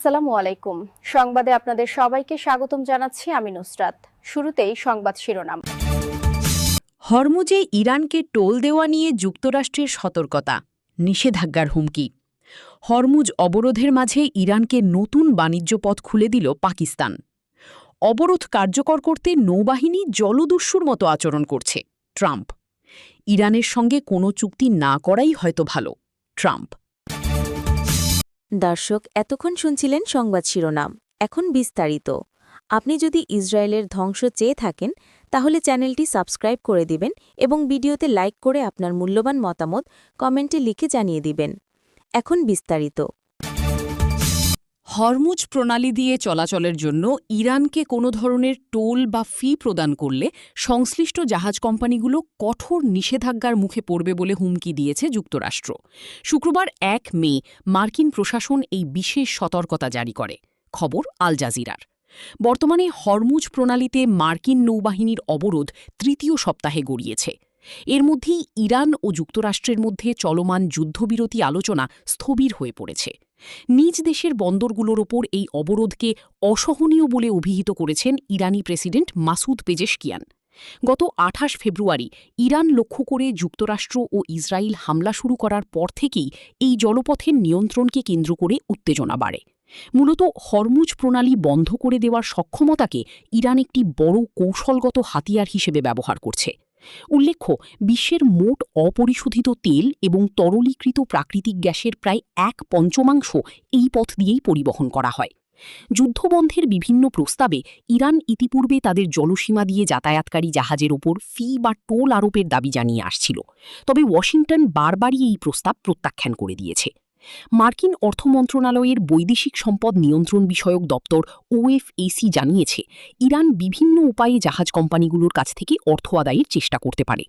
আসসালামু আলাইকুম। সংবাদে আপনাদের সবাইকে স্বাগতম জানাচ্ছি আমি নুসরাত। শুরুতেই সংবাদ শিরোনাম। হরমুজে ইরানকে টোল দেওয়া নিয়ে যুক্তরাষ্ট্রের সতর্কতা, নিষেধাজ্ঞার হুমকি। হরমুজ অবরোধের মাঝে ইরানকে নতুন বাণিজ্য পথ খুলে দিল পাকিস্তান। অবরোধ কার্যকর করতে নৌবাহিনী জলদস্যুর মতো আচরণ করছে ট্রাম্প। ইরানের সঙ্গে কোনো চুক্তি না করাই হয়তো ভালো, ট্রাম্প। দর্শক, এতক্ষণ শুনছিলেন সংবাদ শিরোনাম। এখন বিস্তারিত। আপনি যদি ইসরায়েলের ধ্বংস চেয়ে থাকেন তাহলে চ্যানেলটি সাবস্ক্রাইব করে দিবেন এবং ভিডিওতে লাইক করে আপনার মূল্যবান মতামত কমেন্টে লিখে জানিয়ে দিবেন। এখন বিস্তারিত। হরমুজ প্রণালী দিয়ে চলাচলের জন্য ইরানকে কোনো ধরনের টোল বা ফি প্রদান করলে সংশ্লিষ্ট জাহাজ কোম্পানিগুলো কঠোর নিষেধাজ্ঞার মুখে পড়বে বলে হুমকি দিয়েছে যুক্তরাষ্ট্র। শুক্রবার ১ মে মার্কিন প্রশাসন এই বিশেষ সতর্কতা জারি করে। খবর আল জাজিরার। বর্তমানে হরমুজ প্রণালীতে মার্কিন নৌবাহিনীর অবরোধ তৃতীয় সপ্তাহে গড়িয়েছে। এর মধ্যেই ইরান ও যুক্তরাষ্ট্রের মধ্যে চলমান যুদ্ধবিরতি আলোচনা স্থবির হয়ে পড়েছে। নিজ দেশের বন্দরগুলোর ওপর এই অবরোধকে অসহনীয় বলে অভিহিত করেছেন ইরানি প্রেসিডেন্ট মাসুদ পেজেশকিয়ান। গত ২৮ ফেব্রুয়ারি ইরান লক্ষ্য করে যুক্তরাষ্ট্র ও ইসরায়েল হামলা শুরু করার পর থেকেই এই জলপথের নিয়ন্ত্রণকে কেন্দ্র করে উত্তেজনা বাড়ে। মূলত হরমুজ প্রণালী বন্ধ করে দেওয়ার সক্ষমতাকে ইরান একটি বড় কৌশলগত হাতিয়ার হিসেবে ব্যবহার করছে। উল্লেখ্য, বিশ্বের মোট অপরিশোধিত তেল এবং তরলীকৃত প্রাকৃতিক গ্যাসের প্রায় ১/৫ এই পথ দিয়েই পরিবহন করা হয়। যুদ্ধবন্ধের বিভিন্ন প্রস্তাবে ইরান ইতিপূর্বে তাদের জলসীমা দিয়ে যাতায়াতকারী জাহাজের ওপর ফি বা টোল আরোপের দাবি জানিয়ে আসছিল। তবে ওয়াশিংটন বারবারই এই প্রস্তাব প্রত্যাখ্যান করে দিয়েছে। মার্কিন অর্থ মন্ত্রণালয়ের বৈদেশিক সম্পদ নিয়ন্ত্রণ বিষয়ক দপ্তর ওএফএসি জানিয়েছে, ইরান বিভিন্ন উপায়ে জাহাজ কোম্পানিগুলোর কাছ থেকে অর্থ আদায়ের চেষ্টা করতে পারে।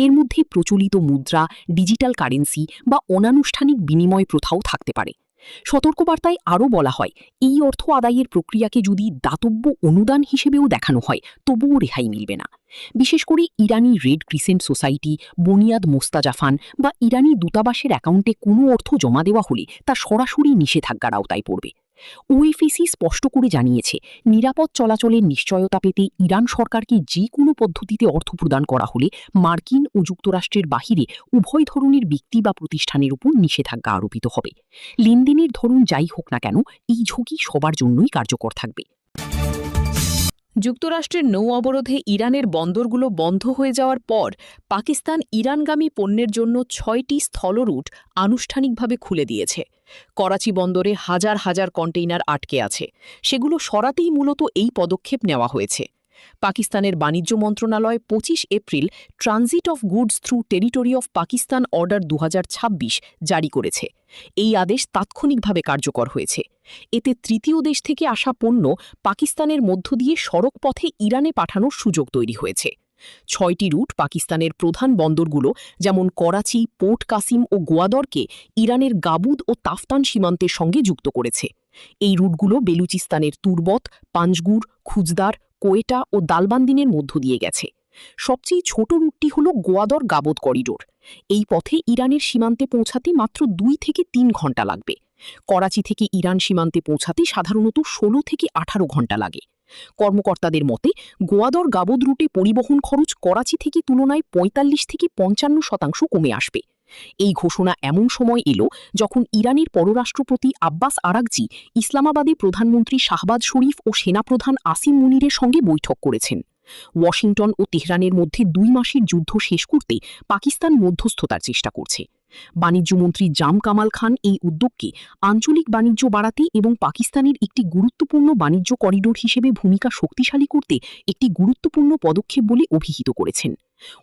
এর মধ্যে প্রচলিত মুদ্রা, ডিজিটাল কারেন্সি বা অনানুষ্ঠানিক বিনিময় প্রথাও থাকতে পারে। সতর্কবার্তায় আরও বলা হয়, এই অর্থ আদায়ের প্রক্রিয়াকে যদি দাতব্য অনুদান হিসেবেও দেখানো হয় তবুও রেহাই মিলবে না। বিশেষ করে ইরানি রেড ক্রিসেন্ট সোসাইটি, বুনিয়াদ মোস্তাজাফান বা ইরানি দূতাবাসের অ্যাকাউন্টে কোনো অর্থ জমা দেওয়া হলে তা সরাসরি নিষেধাজ্ঞার আওতায় পড়বে। ওএফএসি স্পষ্ট করে জানিয়েছে, নিরাপদ চলাচলের নিশ্চয়তা পেতে ইরান সরকারকে যে কোনো পদ্ধতিতে অর্থ প্রদান করা হলে মার্কিন ও যুক্তরাষ্ট্রের বাহিরে উভয় ধরনের ব্যক্তি বা প্রতিষ্ঠানের উপর নিষেধাজ্ঞা আরোপিত হবে। লেনদেনের ধরন যাই হোক না কেন, এই ঝুঁকি সবার জন্যই কার্যকর থাকবে। যুক্তরাষ্ট্রের নৌ অবরোধে ইরানের বন্দরগুলো বন্ধ হয়ে যাওয়ার পর পাকিস্তান ইরানগামী পণ্যের জন্য ৬টি স্থল রুট আনুষ্ঠানিকভাবে খুলে দিয়েছে। করাচি বন্দরে হাজার হাজার কন্টেইনার আটকে আছে, সেগুলো সরাতেই মূলত এই পদক্ষেপ নেওয়া হয়েছে। পাকিস্তানের বাণিজ্য মন্ত্রণালয় ২৫ April transit of goods through territory of Pakistan order ২০২৬ জারি করেছে। এই আদেশ তাৎক্ষণিকভাবে কার্যকর হয়েছে। এতে তৃতীয় দেশ থেকে আসা পণ্য পাকিস্তানের মধ্য দিয়ে সড়ক পথে ইরানে পাঠানোর সুযোগ তৈরি হয়েছে। ৬টি রুট পাকিস্তানের প্রধান বন্দরগুলো যেমন করাচি, পোর্ট কাসিম ও গোয়াদরকে ইরানের গাবুদ ও তাফতান সীমান্তের সঙ্গে যুক্ত করেছে। এই রুটগুলো বেলুচিস্তানের তুরবত, পাঞ্জগুর, খুজদার, কোয়েটা ও দালবান্দিনের মধ্য দিয়ে গেছে। সবচেয়ে ছোট রুটটি হল গোয়াদর গাবদ করিডোর। এই পথে ইরানের সীমান্তে পৌঁছাতে মাত্র ২ থেকে ৩ ঘণ্টা লাগবে। করাচি থেকে ইরান সীমান্তে পৌঁছাতে সাধারণত ১৬ থেকে ১৮ ঘণ্টা লাগে। কর্মকর্তাদের মতে, গোয়াদর গাবদ রুটে পরিবহন খরচ করাচি থেকে তুলনায় ৪৫ থেকে ৫৫% কমে আসবে। এই ঘোষণা এমন সময় এলো যখন ইরানের পররাষ্ট্রপতি আব্বাস আরাগচি ইসলামাবাদে প্রধানমন্ত্রী শাহবাজ শরীফ ও সেনাপ্রধান আসিম মুনিরের সঙ্গে বৈঠক করেছেন। ওয়াশিংটন ও তেহরানের মধ্যে ২ মাসের যুদ্ধ শেষ করতে পাকিস্তান মধ্যস্থতার চেষ্টা করছে। বাণিজ্যমন্ত্রী জাম কামাল খান এই উদ্যোগকে আঞ্চলিক বাণিজ্য বাড়াতে এবং পাকিস্তানের একটি গুরুত্বপূর্ণ বাণিজ্য করিডোর হিসেবে ভূমিকা শক্তিশালী করতে একটি গুরুত্বপূর্ণ পদক্ষেপ বলে অভিহিত করেছেন।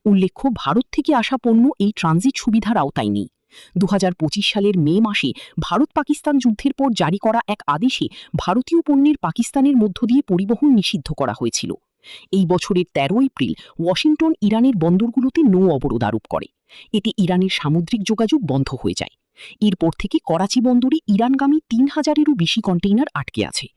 উল্লেখ্য, ভারত থেকে আসা পণ্য এই ট্রানজিট সুবিধার আওতায় নেই। ২০২৫ সালের মে মাসে ভারত পাকিস্তান যুদ্ধের পর জারি করা এক আদেশে ভারতীয় পণ্যের পাকিস্তানের মধ্য দিয়ে পরিবহন নিষিদ্ধ করা হয়েছিল। এই বছরের ১৩ এপ্রিল ওয়াশিংটন ইরানের বন্দরগুলোতে নৌ অবরোধ আরোপ করে। এতে ইরানের সামুদ্রিক যোগাযোগ বন্ধ হয়ে যায়। এরপর থেকে করাচি বন্দরে ইরানগামী ৩,০০০-এরও বেশি কন্টেইনার আটকে আছে।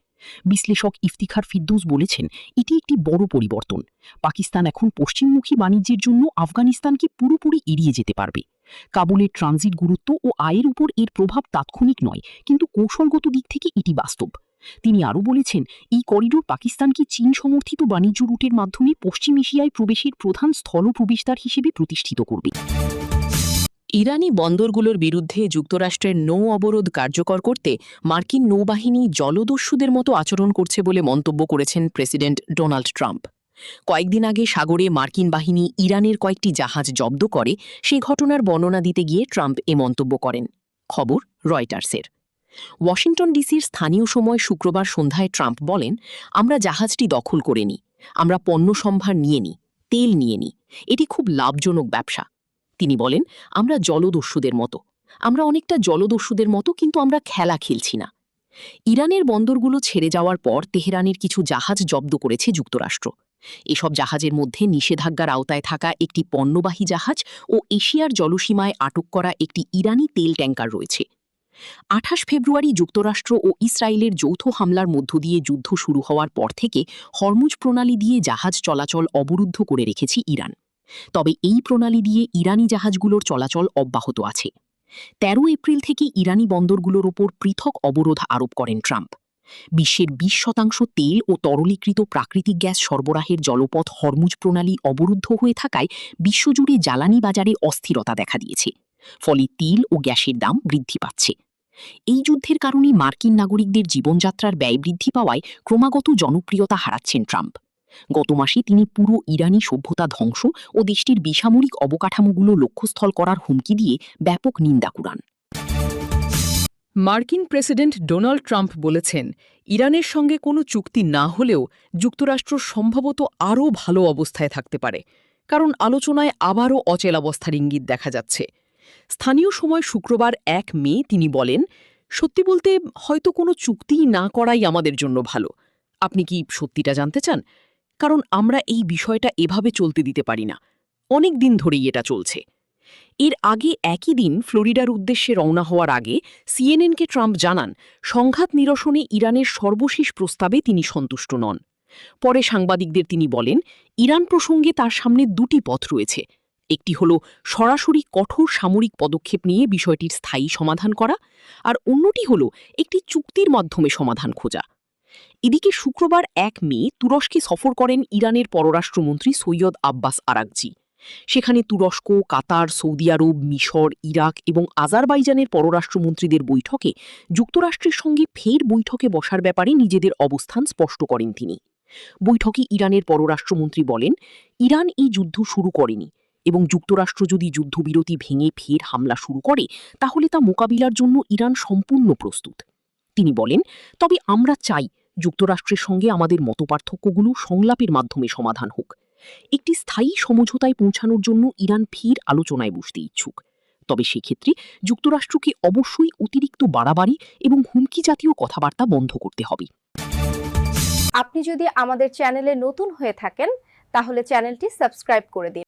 বিশ্লেষক ইফতিখার ফিরদৌস বলেছেন, এটি একটি বড় পরিবর্তন। পাকিস্তান এখন পশ্চিমমুখী বাণিজ্যের জন্য আফগানিস্তানকে পুরোপুরি এড়িয়ে যেতে পারবে। কাবুলের ট্রানজিট গুরুত্ব ও আয়ের উপর এর প্রভাব তাৎক্ষণিক নয়, কিন্তু কৌশলগত দিক থেকে এটি বাস্তব। তিনি আরও বলেছেন, এই করিডোর পাকিস্তানকে চীন সমর্থিত বাণিজ্য রুটের মাধ্যমে পশ্চিম এশিয়ায় প্রবেশের প্রধান স্থল প্রবেশদ্বার হিসেবে প্রতিষ্ঠিত করবে। ইরানি বন্দরগুলোর বিরুদ্ধে যুক্তরাষ্ট্রের নৌ অবরোধ কার্যকর করতে মার্কিন নৌবাহিনী জলদস্যুদের মতো আচরণ করছে বলে মন্তব্য করেছেন প্রেসিডেন্ট ডোনাল্ড ট্রাম্প। কয়েকদিন আগে সাগরে মার্কিন বাহিনী ইরানের কয়েকটি জাহাজ জব্দ করে, সেই ঘটনার বর্ণনা দিতে গিয়ে ট্রাম্প এ মন্তব্য করেন। খবর রয়টার্সের। ওয়াশিংটন ডিসির স্থানীয় সময় শুক্রবার সন্ধ্যায় ট্রাম্প বলেন, আমরা জাহাজটি দখল করে নিই, আমরা পণ্য সম্ভার নিয়ে নিই, তেল নিয়ে নিই, এটি খুব লাভজনক ব্যবসা। তিনি বলেন, আমরা জলদস্যুদের মতো, আমরা অনেকটা জলদস্যুদের মতো, কিন্তু আমরা খেলা খেলছি না। ইরানের বন্দরগুলো ছেড়ে যাওয়ার পর তেহরানের কিছু জাহাজ জব্দ করেছে যুক্তরাষ্ট্র। এসব জাহাজের মধ্যে নিষেধাজ্ঞার আওতায় থাকা একটি পণ্যবাহী জাহাজ ও এশিয়ার জলসীমায় আটক করা একটি ইরানি তেল ট্যাঙ্কার রয়েছে। ২৮ ফেব্রুয়ারি যুক্তরাষ্ট্র ও ইসরায়েলের যৌথ হামলার মধ্য দিয়ে যুদ্ধ শুরু হওয়ার পর থেকে হরমুজ প্রণালী দিয়ে জাহাজ চলাচল অবরুদ্ধ করে রেখেছে ইরান। তবে এই প্রণালী দিয়ে ইরানি জাহাজগুলোর চলাচল অব্যাহত আছে। ১৩ এপ্রিল থেকে ইরানি বন্দরগুলোর ওপর পৃথক অবরোধ আরোপ করেন ট্রাম্প। বিশ্বের ২০% তেল ও তরলীকৃত প্রাকৃতিক গ্যাস সরবরাহের জলপথ হরমুজ প্রণালী অবরুদ্ধ হয়ে থাকায় বিশ্বজুড়ে জ্বালানি বাজারে অস্থিরতা দেখা দিয়েছে। ফলে তেল ও গ্যাসের দাম বৃদ্ধি পাচ্ছে। এই যুদ্ধের কারণে মার্কিন নাগরিকদের জীবনযাত্রার ব্যয় বৃদ্ধি পাওয়ায় ক্রমাগত জনপ্রিয়তা হারাচ্ছেন ট্রাম্প। গত মাসে তিনি পুরো ইরানি সভ্যতা ধ্বংস ও দেশটির বেসামরিক অবকাঠামোগুলো লক্ষ্যস্থল করার হুমকি দিয়ে ব্যাপক নিন্দা কুড়ান। মার্কিন প্রেসিডেন্ট ডোনাল্ড ট্রাম্প বলেছেন, ইরানের সঙ্গে কোনো চুক্তি না হলেও যুক্তরাষ্ট্র সম্ভবত আরও ভালো অবস্থায় থাকতে পারে, কারণ আলোচনায় আবারও অচলাবস্থার ইঙ্গিত দেখা যাচ্ছে। স্থানীয় সময় শুক্রবার ১ মে তিনি বলেন, সত্যি বলতে হয়তো কোনো চুক্তিই না করাই আমাদের জন্য ভালো। আপনি কি সত্যিটা জানতে চান? কারণ আমরা এই বিষয়টা এভাবে চলতে দিতে পারি না। অনেক দিন ধরেই এটা চলছে। এর আগে একই দিন ফ্লোরিডার উদ্দেশ্যে রওনা হওয়ার আগে সিএনএনকে ট্রাম্প জানান, সংঘাত নিরসনে ইরানের সর্বশেষ প্রস্তাবে তিনি সন্তুষ্ট নন। পরে সাংবাদিকদের তিনি বলেন, ইরান প্রসঙ্গে তার সামনে দুটি পথ রয়েছে। একটি হল সরাসরি কঠোর সামরিক পদক্ষেপ নিয়ে বিষয়টির স্থায়ী সমাধান করা, আর অন্যটি হল একটি চুক্তির মাধ্যমে সমাধান খোঁজা। এদিকে শুক্রবার ১ মে তুরস্কে সফর করেন ইরানের পররাষ্ট্রমন্ত্রী সৈয়দ আব্বাস আরাকচি। সেখানে তুরস্ক, কাতার, সৌদি আরব, মিশর, ইরাক এবং আজারবাইজানের পররাষ্ট্রমন্ত্রীদের বৈঠকে যুক্তরাষ্ট্রের সঙ্গে ফের বৈঠকে বসার ব্যাপারে নিজেদের অবস্থান স্পষ্ট করেন তিনি। বৈঠকে ইরানের পররাষ্ট্রমন্ত্রী বলেন, ইরান এই যুদ্ধ শুরু করেনি এবং যুক্তরাষ্ট্র যদি যুদ্ধবিরতি ভেঙে ফের হামলা শুরু করে তাহলে তা মোকাবিলার জন্য ইরান সম্পূর্ণ প্রস্তুত। তিনি বলেন, তবে আমরা চাই যুক্তরাষ্ট্রের সঙ্গে আমাদের মতপার্থক্যগুলো সংলাপের মাধ্যমে সমাধান হোক। একটি স্থায়ী সমঝোতায় পৌঁছানোর জন্য ইরান ফের আলোচনায় বসতে ইচ্ছুক। তবে সেক্ষেত্রে যুক্তরাষ্ট্রকে অবশ্যই অতিরিক্ত বাড়াবাড়ি এবং হুমকি জাতীয় কথাবার্তা বন্ধ করতে হবে। আপনি যদি আমাদের চ্যানেলে নতুন হয়ে থাকেন তাহলে চ্যানেলটি সাবস্ক্রাইব করে দিন।